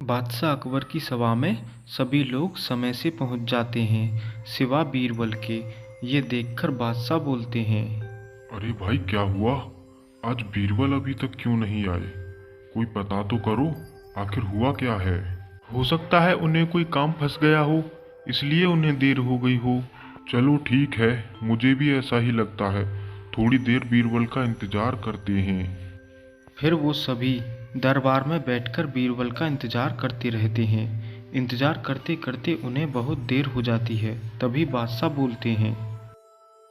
बादशाह अकबर की सभा में सभी लोग समय से पहुंच जाते हैं सिवा बीरबल के। ये देखकर बादशाह बोलते हैं, अरे भाई क्या हुआ? आज बीरबल अभी तक क्यों नहीं आए? कोई पता तो करो, आखिर हुआ क्या है? हो सकता है उन्हें कोई काम फंस गया हो, इसलिए उन्हें देर हो गई हो। चलो ठीक है, मुझे भी ऐसा ही लगता है। थोड़ी देर बीरबल का इंतजार करते हैं। फिर वो सभी दरबार में बैठकर बीरबल का इंतजार करते रहते हैं। इंतजार करते करते उन्हें बहुत देर हो जाती है। तभी बादशाह बोलते हैं,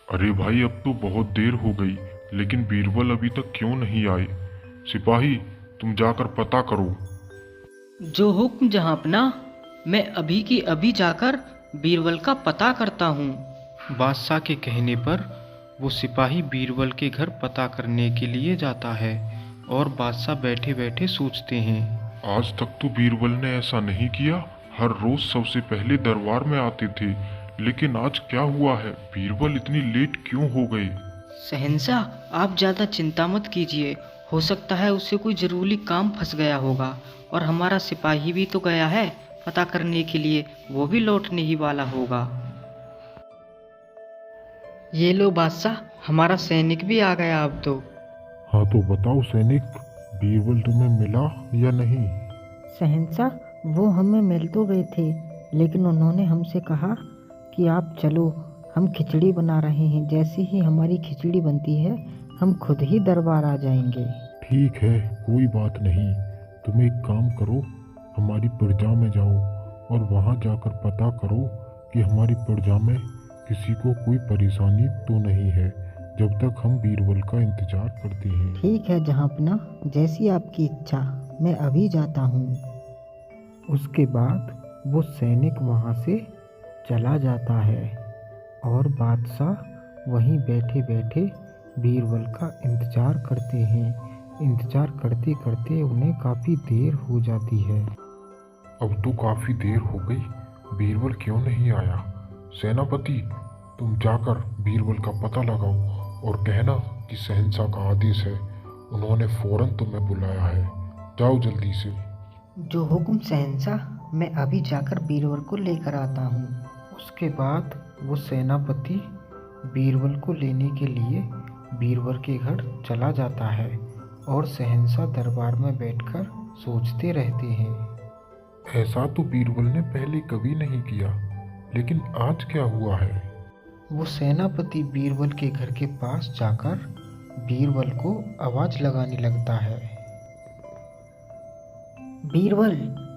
अरे भाई अब तो बहुत देर हो गई, लेकिन बीरबल अभी तक क्यों नहीं आए? सिपाही, तुम जाकर पता करो। जो हुक्म जहाँपना, मैं अभी की अभी जाकर बीरबल का पता करता हूँ। बादशाह के कहने पर वो सिपाही बीरबल के घर पता करने के लिए जाता है और बादशाह बैठे बैठे सोचते हैं। आज तक तो बीरबल ने ऐसा नहीं किया। हर रोज सबसे पहले दरबार में आते थे, लेकिन आज क्या हुआ है? बीरबल इतनी लेट क्यों हो गए? शहंशाह, आप ज़्यादा चिंता मत कीजिए। हो सकता है उससे कोई ज़रूरी काम फंस गया होगा। और हमारा सिपाही भी तो गया है पता करने के लिए, वो भी लौटने ही वाला होगा। ये लो बादशाह, हमारा सैनिक भी आ गया अब तो। हाँ तो बताओ सैनिक, बीरबल तुम्हें मिला या नहीं? शहंशाह, वो हमें मिल तो गए थे, लेकिन उन्होंने हमसे कहा कि आप चलो, हम खिचड़ी बना रहे हैं। जैसे ही हमारी खिचड़ी बनती है, हम खुद ही दरबार आ जाएंगे। ठीक है, कोई बात नहीं। तुम एक काम करो, हमारी प्रजा में जाओ और वहाँ जाकर पता करो कि हमारी प्रजा में किसी को कोई परेशानी तो नहीं है, जब तक हम बीरबल का इंतजार करते हैं। ठीक है जहाँपना, जैसी आपकी इच्छा, मैं अभी जाता हूँ। उसके बाद वो सैनिक वहाँ से चला जाता है और बादशाह वहीं बैठे बैठे बीरबल का इंतजार करते हैं। इंतजार करते करते उन्हें काफ़ी देर हो जाती है। अब तो काफी देर हो गई, बीरबल क्यों नहीं आया? सेनापति, तुम जाकर बीरबल का पता लगाओ और कहना कि शहंशाह का आदेश है, उन्होंने फौरन तुम्हें बुलाया है। जाओ जल्दी से। जो हुक्म शहंशाह, मैं अभी जाकर बीरबल को लेकर आता हूँ। उसके बाद वो सेनापति बीरबल को लेने के लिए बीरबल के घर चला जाता है और शहंशाह दरबार में बैठकर सोचते रहते हैं। ऐसा तो बीरबल ने पहले कभी नहीं किया, लेकिन आज क्या हुआ है? वो सेनापति बीरबल के घर के पास जाकर बीरबल को आवाज लगाने लगता है, बीरबल,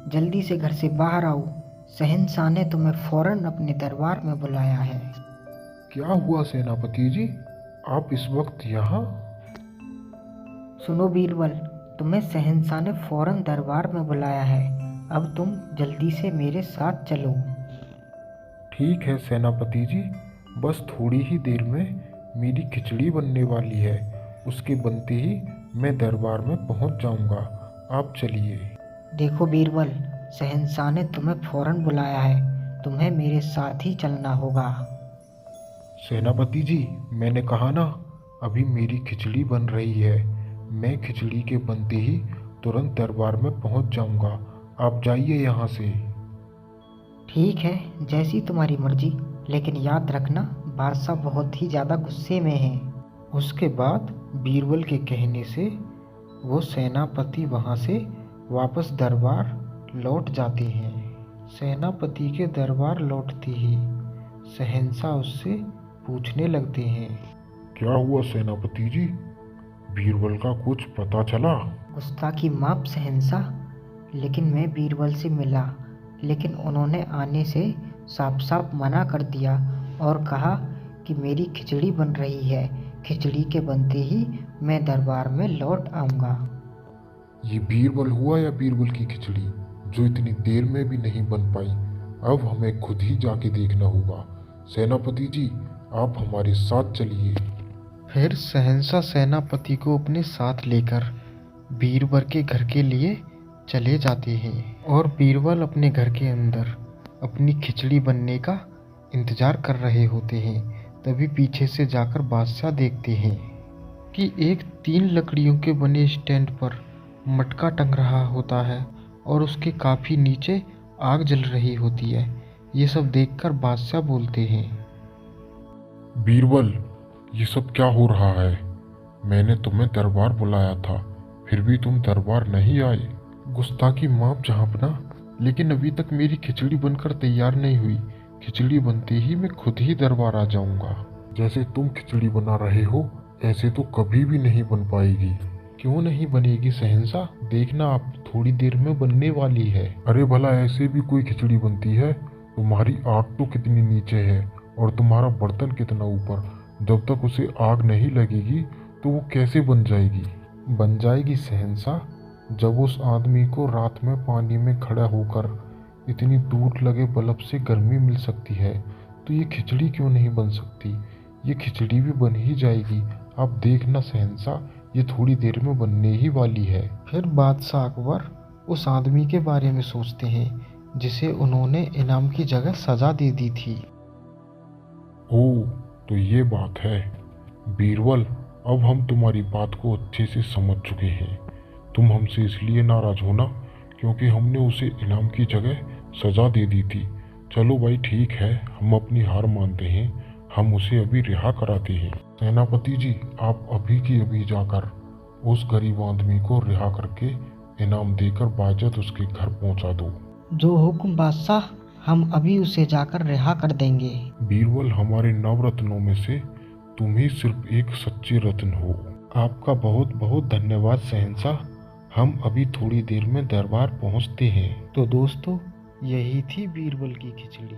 जल्दी से घर से बाहर आओ। शहंशाह ने तुम्हें फौरन अपने दरबार में बुलाया है। क्या हुआ सेनापति जी, आप इस वक्त यहाँ? सुनो बीरबल, तुम्हें शहंशाह ने फौरन दरबार में बुलाया है। अब तुम जल्दी से मेरे साथ चलो। ठीक है सेनापति जी, बस थोड़ी ही देर में मेरी खिचड़ी बनने वाली है। उसके बनते ही मैं दरबार में पहुंच जाऊंगा। आप चलिए। देखो बीरबल, शहंशाह ने तुम्हें फौरन बुलाया है। तुम्हें मेरे साथ ही चलना होगा। सेनापति जी, मैंने कहा ना, अभी मेरी खिचड़ी बन रही है। मैं खिचड़ी के बनते ही तुरंत दरबार में पहुंच जाऊंगा। आप जाइए यहाँ से। ठीक है, जैसी तुम्हारी मर्जी, लेकिन याद रखना बादशाह बहुत ही ज़्यादा गुस्से में है। उसके बाद बीरबल के कहने से वो सेनापति वहाँ से वापस दरबार लौट जाते हैं। सेनापति के दरबार लौटते ही शहंशाह उससे पूछने लगते हैं, क्या हुआ सेनापति जी, बीरबल का कुछ पता चला? गुस्ताखी माफ शहंशाह, लेकिन मैं बीरबल से मिला, लेकिन उन्होंने आने से साफ साफ मना कर दिया और कहा कि मेरी खिचड़ी बन रही है। खिचड़ी के बनते ही मैं दरबार में लौट आऊँगा। ये बीरबल हुआ या बीरबल की खिचड़ी, जो इतनी देर में भी नहीं बन पाई? अब हमें खुद ही जाके देखना होगा। सेनापति जी, आप हमारे साथ चलिए। फिर शहंशाह सेनापति को अपने साथ लेकर बीरबल के घर के लिए चले जाते हैं और बीरबल अपने घर के अंदर अपनी खिचड़ी बनने का इंतजार कर रहे होते हैं। तभी पीछे से जाकर बादशाह देखते हैं कि एक 3 लकड़ियों के बने स्टैंड पर मटका टंग रहा होता है और उसके काफ़ी नीचे आग जल रही होती है। ये सब देखकर बादशाह बोलते हैं, बीरबल, ये सब क्या हो रहा है? मैंने तुम्हें दरबार बुलाया था, फिर भी तुम दरबार नहीं आए। गुस्ताखी माफ जहाँपना, लेकिन अभी तक मेरी खिचड़ी बनकर तैयार नहीं हुई। खिचड़ी बनते ही मैं खुद ही दरबार आ जाऊंगा। जैसे तुम खिचड़ी बना रहे हो, ऐसे तो कभी भी नहीं बन पाएगी। क्यों नहीं बनेगी शहंशाह? देखना आप, थोड़ी देर में बनने वाली है। अरे भला ऐसे भी कोई खिचड़ी बनती है? तुम्हारी आग तो कितनी नीचे है और तुम्हारा बर्तन कितना ऊपर। जब तक उसे आग नहीं लगेगी तो वो कैसे बन जाएगी? बन जाएगी शहंशाह। जब उस आदमी को रात में पानी में खड़ा होकर इतनी दूर लगे बल्ब से गर्मी मिल सकती है, तो ये खिचड़ी क्यों नहीं बन सकती? ये खिचड़ी भी बन ही जाएगी। आप देखना शहंशाह, ये थोड़ी देर में बनने ही वाली है। फिर बादशाह अकबर उस आदमी के बारे में सोचते हैं जिसे उन्होंने इनाम की जगह सजा दे दी थी। ओह, तो ये बात है। बीरबल, अब हम तुम्हारी बात को अच्छे से समझ चुके हैं। तुम हमसे इसलिए नाराज हो ना क्योंकि हमने उसे इनाम की जगह सजा दे दी थी। चलो भाई ठीक है, हम अपनी हार मानते हैं, हम उसे अभी रिहा कराते हैं। सेनापति जी, आप अभी की अभी जाकर उस गरीब आदमी को रिहा करके इनाम देकर बाइज्जत उसके घर पहुंचा दो। जो हुक्म बादशाह, हम अभी उसे जाकर रिहा कर देंगे। बीरबल, हमारे नवरत्नों में से तुम ही सिर्फ एक सच्चे रत्न हो। आपका बहुत बहुत धन्यवाद शहंशाह। हम अभी थोड़ी देर में दरबार पहुंचते हैं। तो दोस्तों, यही थी बीरबल की खिचड़ी।